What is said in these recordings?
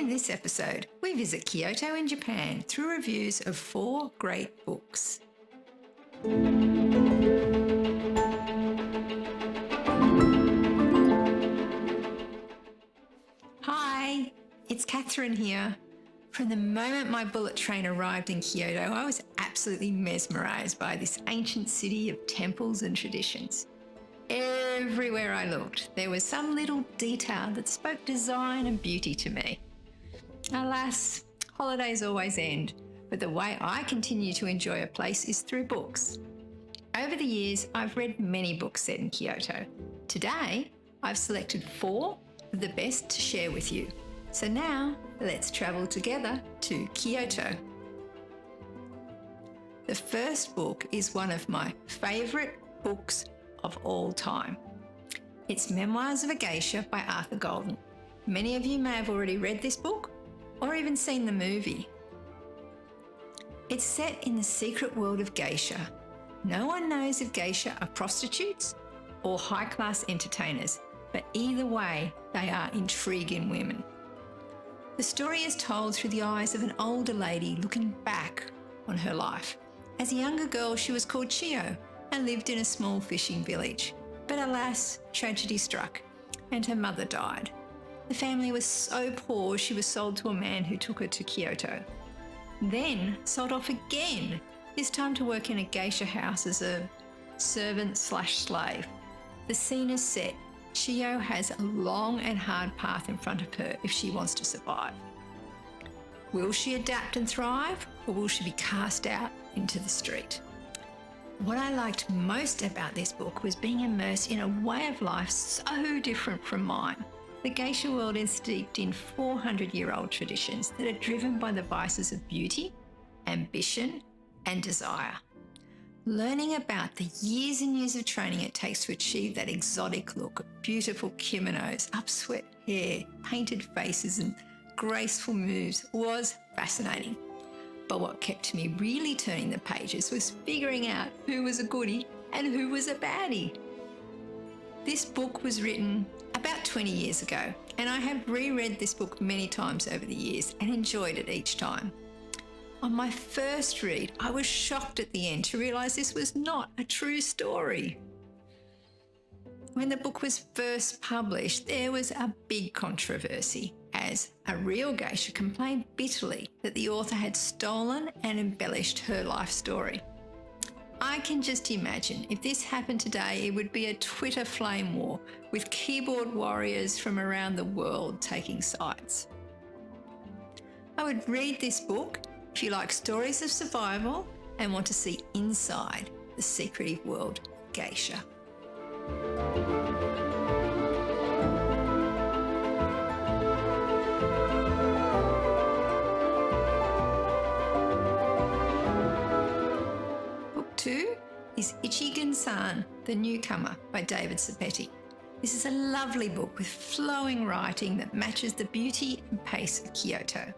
In this episode, we visit Kyoto in Japan through reviews of 4 great books. Hi, it's Catherine here. From the moment my bullet train arrived in Kyoto, I was absolutely mesmerised by this ancient city of temples and traditions. Everywhere I looked, there was some little detail that spoke design and beauty to me. Alas, holidays always end, but the way I continue to enjoy a place is through books. Over the years, I've read many books set in Kyoto. Today, I've selected 4 of the best to share with you. So now, let's travel together to Kyoto. The first book is one of my favourite books of all time. It's Memoirs of a Geisha by Arthur Golden. Many of you may have already read this book or even seen the movie. It's set in the secret world of geisha. No one knows if geisha are prostitutes or high-class entertainers, but either way, they are intriguing women. The story is told through the eyes of an older lady looking back on her life. As a younger girl, she was called Chio and lived in a small fishing village. But alas, tragedy struck and her mother died. The family was so poor she was sold to a man who took her to Kyoto. Then sold off again, this time to work in a geisha house as a servant/slave. The scene is set. Chio has a long and hard path in front of her if she wants to survive. Will she adapt and thrive, or will she be cast out into the street? What I liked most about this book was being immersed in a way of life so different from mine. The geisha world is steeped in 400-year-old traditions that are driven by the vices of beauty, ambition, and desire. Learning about the years and years of training it takes to achieve that exotic look, beautiful kimonos, upswept hair, painted faces, and graceful moves was fascinating. But what kept me really turning the pages was figuring out who was a goodie and who was a baddie. This book was written about 20 years ago, and I have reread this book many times over the years and enjoyed it each time. On my first read, I was shocked at the end to realise this was not a true story. When the book was first published, there was a big controversy, as a real geisha complained bitterly that the author had stolen and embellished her life story. I can just imagine if this happened today, it would be a Twitter flame war with keyboard warriors from around the world taking sides. I would read this book if you like stories of survival and want to see inside the secretive world of geisha. Book 2 is Ichigensan, The Newcomer by David Zoppetti. This is a lovely book with flowing writing that matches the beauty and pace of Kyoto.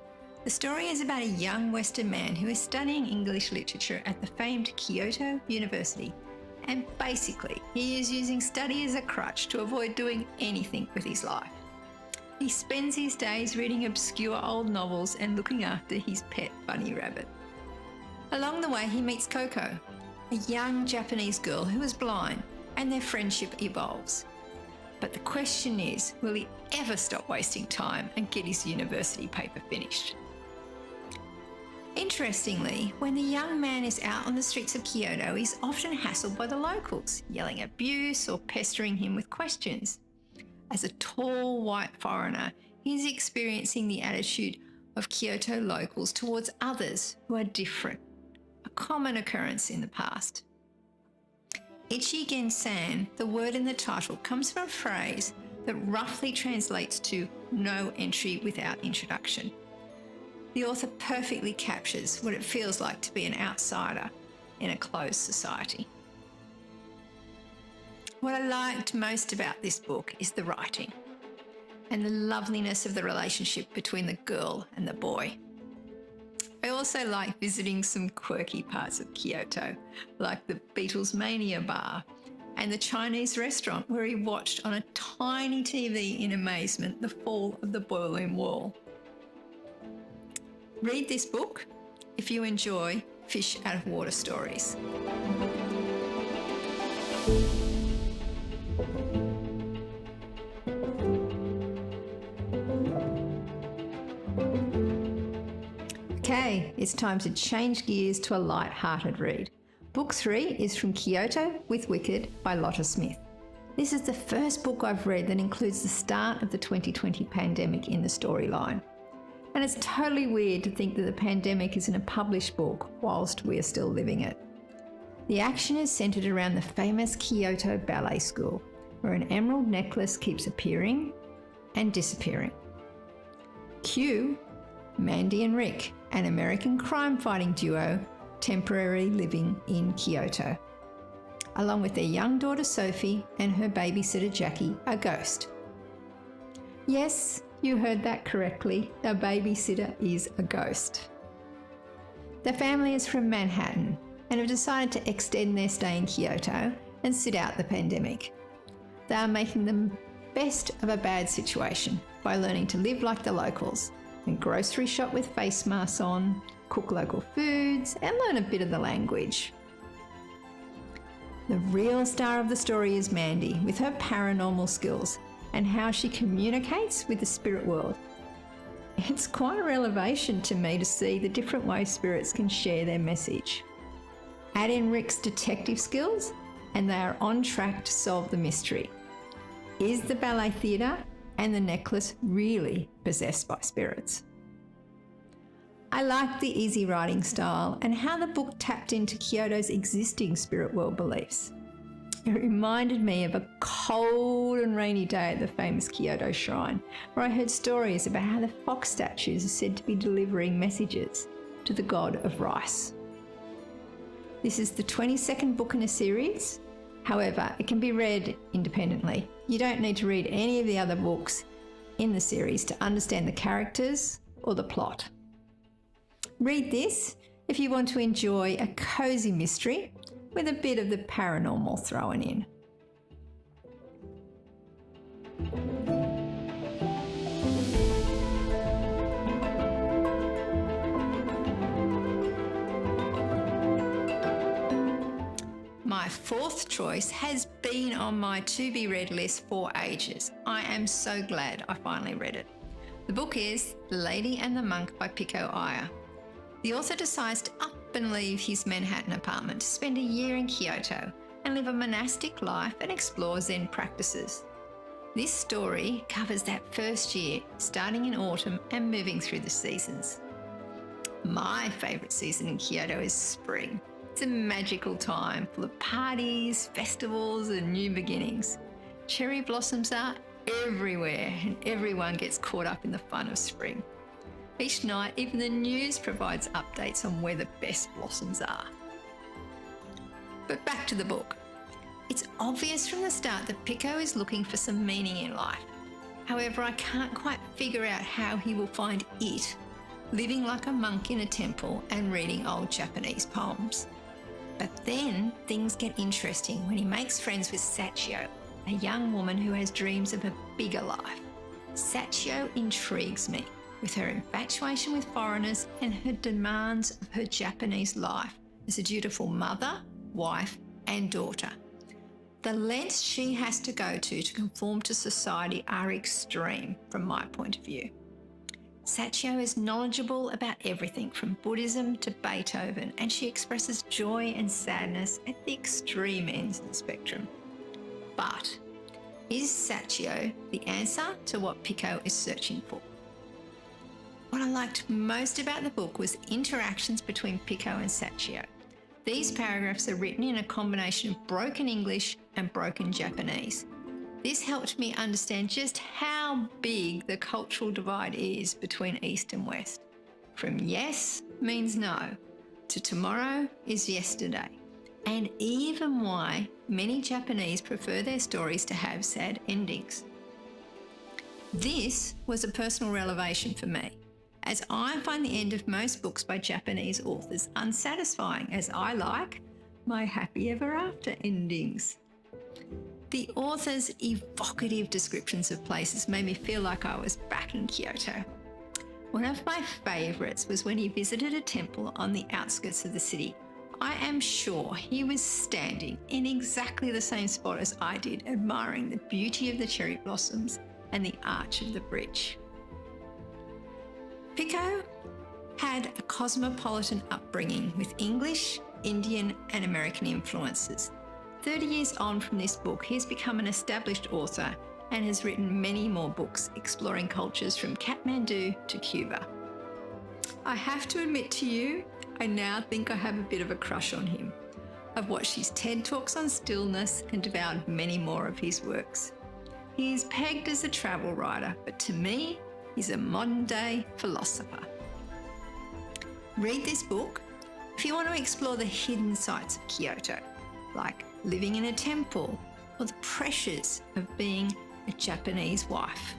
The story is about a young Western man who is studying English literature at the famed Kyoto University, and basically he is using study as a crutch to avoid doing anything with his life. He spends his days reading obscure old novels and looking after his pet bunny rabbit. Along the way he meets Coco, a young Japanese girl who is blind, and their friendship evolves. But the question is, will he ever stop wasting time and get his university paper finished? Interestingly, when the young man is out on the streets of Kyoto, he's often hassled by the locals, yelling abuse or pestering him with questions. As a tall white foreigner, he's experiencing the attitude of Kyoto locals towards others who are different, a common occurrence in the past. Ichigensan, the word in the title, comes from a phrase that roughly translates to no entry without introduction. The author perfectly captures what it feels like to be an outsider in a closed society. What I liked most about this book is the writing and the loveliness of the relationship between the girl and the boy. I also like visiting some quirky parts of Kyoto, like the Beatles Mania bar and the Chinese restaurant where he watched on a tiny TV in amazement the fall of the Berlin Wall. Read this book if you enjoy fish out of water stories. Okay, it's time to change gears to a light-hearted read. Book 3 is from Kyoto with Wicked by Lotta Smith. This is the first book I've read that includes the start of the 2020 pandemic in the storyline. And it's totally weird to think that the pandemic is in a published book whilst we're still living it. The action is centred around the famous Kyoto Ballet School, where an emerald necklace keeps appearing and disappearing. Cue Mandy and Rick, an American crime-fighting duo temporarily living in Kyoto, along with their young daughter Sophie and her babysitter Jackie, a ghost. Yes, you heard that correctly. The babysitter is a ghost. The family is from Manhattan and have decided to extend their stay in Kyoto and sit out the pandemic. They are making the best of a bad situation by learning to live like the locals and grocery shop with face masks on, cook local foods, and learn a bit of the language. The real star of the story is Mandy, with her paranormal skills and how she communicates with the spirit world. It's quite a revelation to me to see the different ways spirits can share their message. Add in Rick's detective skills and they are on track to solve the mystery. Is the ballet theatre and the necklace really possessed by spirits? I liked the easy writing style and how the book tapped into Kyoto's existing spirit world beliefs. It reminded me of a cold and rainy day at the famous Kyoto shrine, where I heard stories about how the fox statues are said to be delivering messages to the god of rice. This is the 22nd book in a series. However, it can be read independently. You don't need to read any of the other books in the series to understand the characters or the plot. Read this if you want to enjoy a cosy mystery with a bit of the paranormal thrown in. My fourth choice has been on my to-be-read list for ages. I am so glad I finally read it. The book is The Lady and the Monk by Pico Iyer. The author decides to up and leave his Manhattan apartment to spend a year in Kyoto and live a monastic life and explore Zen practices. This story covers that first year, starting in autumn and moving through the seasons. My favourite season in Kyoto is spring. It's a magical time full of parties, festivals and new beginnings. Cherry blossoms are everywhere and everyone gets caught up in the fun of spring. Each night, even the news provides updates on where the best blossoms are. But back to the book. It's obvious from the start that Pico is looking for some meaning in life. However, I can't quite figure out how he will find it, living like a monk in a temple and reading old Japanese poems. But then things get interesting when he makes friends with Sachio, a young woman who has dreams of a bigger life. Sachio intrigues me with her infatuation with foreigners and her demands of her Japanese life as a dutiful mother, wife and daughter. The lengths she has to go to conform to society are extreme from my point of view. Sachio is knowledgeable about everything from Buddhism to Beethoven, and she expresses joy and sadness at the extreme ends of the spectrum. But is Sachio the answer to what Pico is searching for? What I liked most about the book was interactions between Pico and Sachio. These paragraphs are written in a combination of broken English and broken Japanese. This helped me understand just how big the cultural divide is between East and West. From yes means no to tomorrow is yesterday, and even why many Japanese prefer their stories to have sad endings. This was a personal revelation for me, as I find the end of most books by Japanese authors unsatisfying, as I like my happy ever after endings. The author's evocative descriptions of places made me feel like I was back in Kyoto. One of my favourites was when he visited a temple on the outskirts of the city. I am sure he was standing in exactly the same spot as I did, admiring the beauty of the cherry blossoms and the arch of the bridge. Pico had a cosmopolitan upbringing with English, Indian and American influences. 30 years on from this book, he has become an established author and has written many more books exploring cultures from Kathmandu to Cuba. I have to admit to you, I now think I have a bit of a crush on him. I've watched his TED Talks on stillness and devoured many more of his works. He is pegged as a travel writer, but to me, he's a modern-day philosopher. Read this book if you want to explore the hidden sides of Kyoto, like living in a temple or the pressures of being a Japanese wife.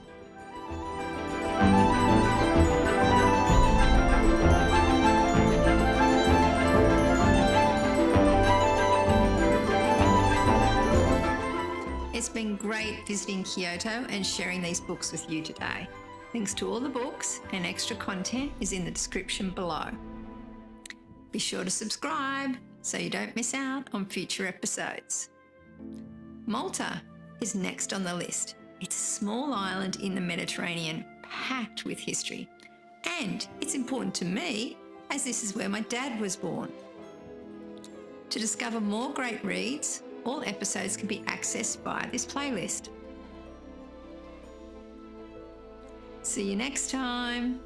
It's been great visiting Kyoto and sharing these books with you today. Links to all the books and extra content is in the description below. Be sure to subscribe so you don't miss out on future episodes. Malta is next on the list. It's a small island in the Mediterranean packed with history. And it's important to me as this is where my dad was born. To discover more great reads, all episodes can be accessed via this playlist. See you next time.